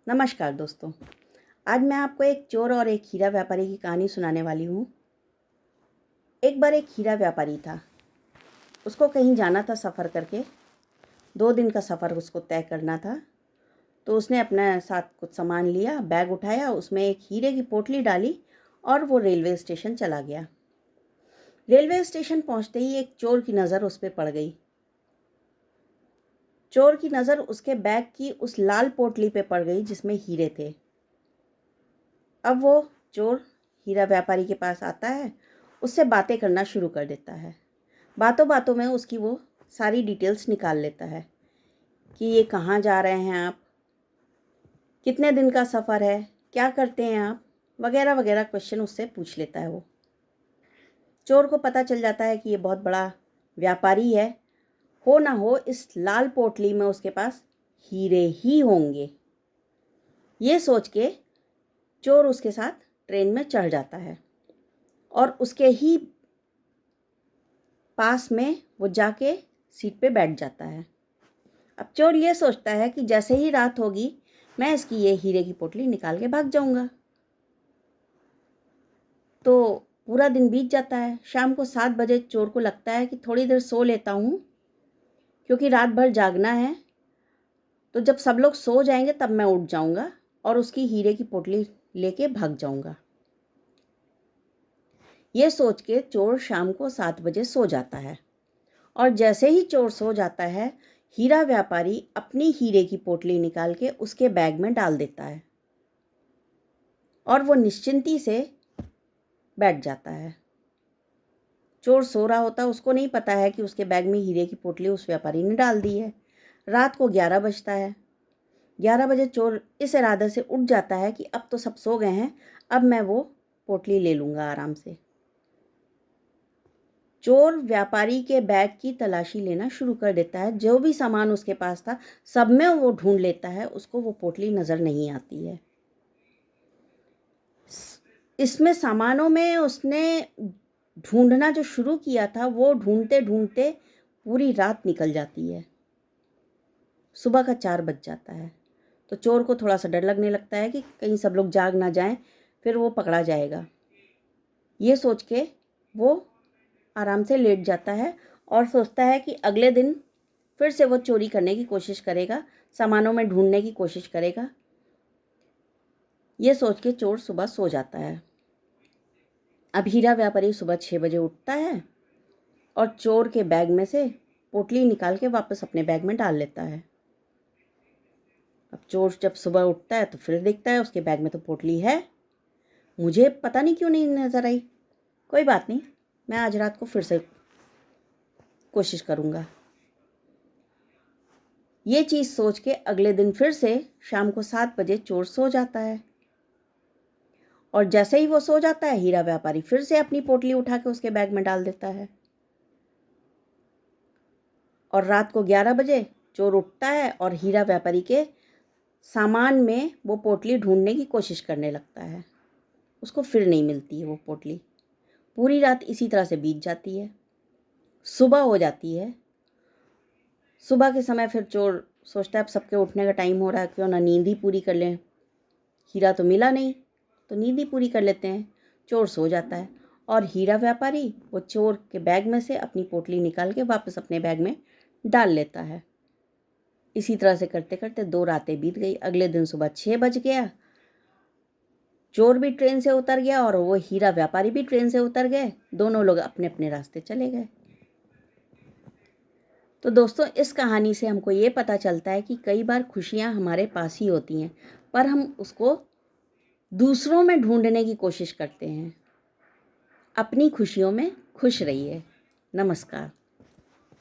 नमस्कार दोस्तों। आज मैं आपको एक चोर और एक हीरा व्यापारी की कहानी सुनाने वाली हूँ। एक बार एक हीरा व्यापारी था। उसको कहीं जाना था सफ़र करके। 2 दिन का सफ़र उसको तय करना था। तो उसने अपने साथ कुछ सामान लिया, बैग उठाया, उसमें एक हीरे की पोटली डाली और वो रेलवे स्टेशन चला गया। रेलवे स्टेशन पहुँचते ही एक चोर की नज़र उस पर पड़ गई। चोर की नज़र उसके बैग की उस लाल पोटली पे पड़ गई जिसमें हीरे थे। अब वो चोर हीरा व्यापारी के पास आता है, उससे बातें करना शुरू कर देता है। बातों बातों में उसकी वो सारी डिटेल्स निकाल लेता है कि ये कहाँ जा रहे हैं आप, कितने दिन का सफ़र है, क्या करते हैं आप, वगैरह वगैरह क्वेश्चन उससे पूछ लेता है वो। चोर को पता चल जाता है कि ये बहुत बड़ा व्यापारी है, हो ना हो इस लाल पोटली में उसके पास हीरे ही होंगे। ये सोच के चोर उसके साथ ट्रेन में चढ़ जाता है और उसके ही पास में वो जाके सीट पे बैठ जाता है। अब चोर ये सोचता है कि जैसे ही रात होगी मैं इसकी ये हीरे की पोटली निकाल के भाग जाऊंगा। तो पूरा दिन बीत जाता है। शाम को 7 बजे चोर को लगता है कि थोड़ी देर सो लेता हूँ, क्योंकि रात भर जागना है। तो जब सब लोग सो जाएंगे तब मैं उठ जाऊंगा और उसकी हीरे की पोटली लेके भाग जाऊंगा। ये सोच के चोर शाम को 7 बजे सो जाता है और जैसे ही चोर सो जाता है, हीरा व्यापारी अपनी हीरे की पोटली निकाल के उसके बैग में डाल देता है और वो निश्चिंती से बैठ जाता है। चोर सो रहा होता है, उसको नहीं पता है कि उसके बैग में हीरे की पोटली उस व्यापारी ने डाल दी है। रात को 11 बजता है। 11 बजे चोर इस इरादे से उठ जाता है कि अब तो सब सो गए हैं, अब मैं वो पोटली ले लूँगा आराम से। चोर व्यापारी के बैग की तलाशी लेना शुरू कर देता है। जो भी सामान उसके पास था सब में वो ढूंढ लेता है, उसको वो पोटली नज़र नहीं आती है। इसमें सामानों में उसने ढूंढना जो शुरू किया था वो ढूंढते ढूंढते पूरी रात निकल जाती है। सुबह का 4 बज जाता है। तो चोर को थोड़ा सा डर लगने लगता है कि कहीं सब लोग जाग ना जाएं, फिर वो पकड़ा जाएगा। ये सोच के वो आराम से लेट जाता है और सोचता है कि अगले दिन फिर से वो चोरी करने की कोशिश करेगा, सामानों में ढूंढने की कोशिश करेगा। ये सोच के चोर सुबह सो जाता है। अब हीरा व्यापारी सुबह 6 बजे उठता है और चोर के बैग में से पोटली निकाल के वापस अपने बैग में डाल लेता है। अब चोर जब सुबह उठता है तो फिर देखता है उसके बैग में तो पोटली है। मुझे पता नहीं क्यों नहीं नज़र आई। कोई बात नहीं, मैं आज रात को फिर से कोशिश करूँगा। ये चीज़ सोच के अगले दिन फिर से शाम को 7 बजे चोर सो जाता है और जैसे ही वो सो जाता है हीरा व्यापारी फिर से अपनी पोटली उठा के उसके बैग में डाल देता है और रात को 11 बजे चोर उठता है और हीरा व्यापारी के सामान में वो पोटली ढूंढने की कोशिश करने लगता है। उसको फिर नहीं मिलती है वो पोटली। पूरी रात इसी तरह से बीत जाती है। सुबह हो जाती है। सुबह के समय फिर चोर सोचता है अब सबके उठने का टाइम हो रहा है, क्यों ना नींद ही पूरी कर लें। हीरा तो मिला नहीं तो नींद ही पूरी कर लेते हैं। चोर सो जाता है और हीरा व्यापारी वो चोर के बैग में से अपनी पोटली निकाल के वापस अपने बैग में डाल लेता है। इसी तरह से करते करते 2 रातें बीत गई। अगले दिन सुबह 6 बज गया। चोर भी ट्रेन से उतर गया और वो हीरा व्यापारी भी ट्रेन से उतर गए। दोनों लोग अपने अपने रास्ते चले गए। तो दोस्तों, इस कहानी से हमको ये पता चलता है कि कई बार खुशियाँ हमारे पास ही होती हैं, पर हम उसको दूसरों में ढूंढने की कोशिश करते हैं। अपनी खुशियों में खुश रहिए। नमस्कार।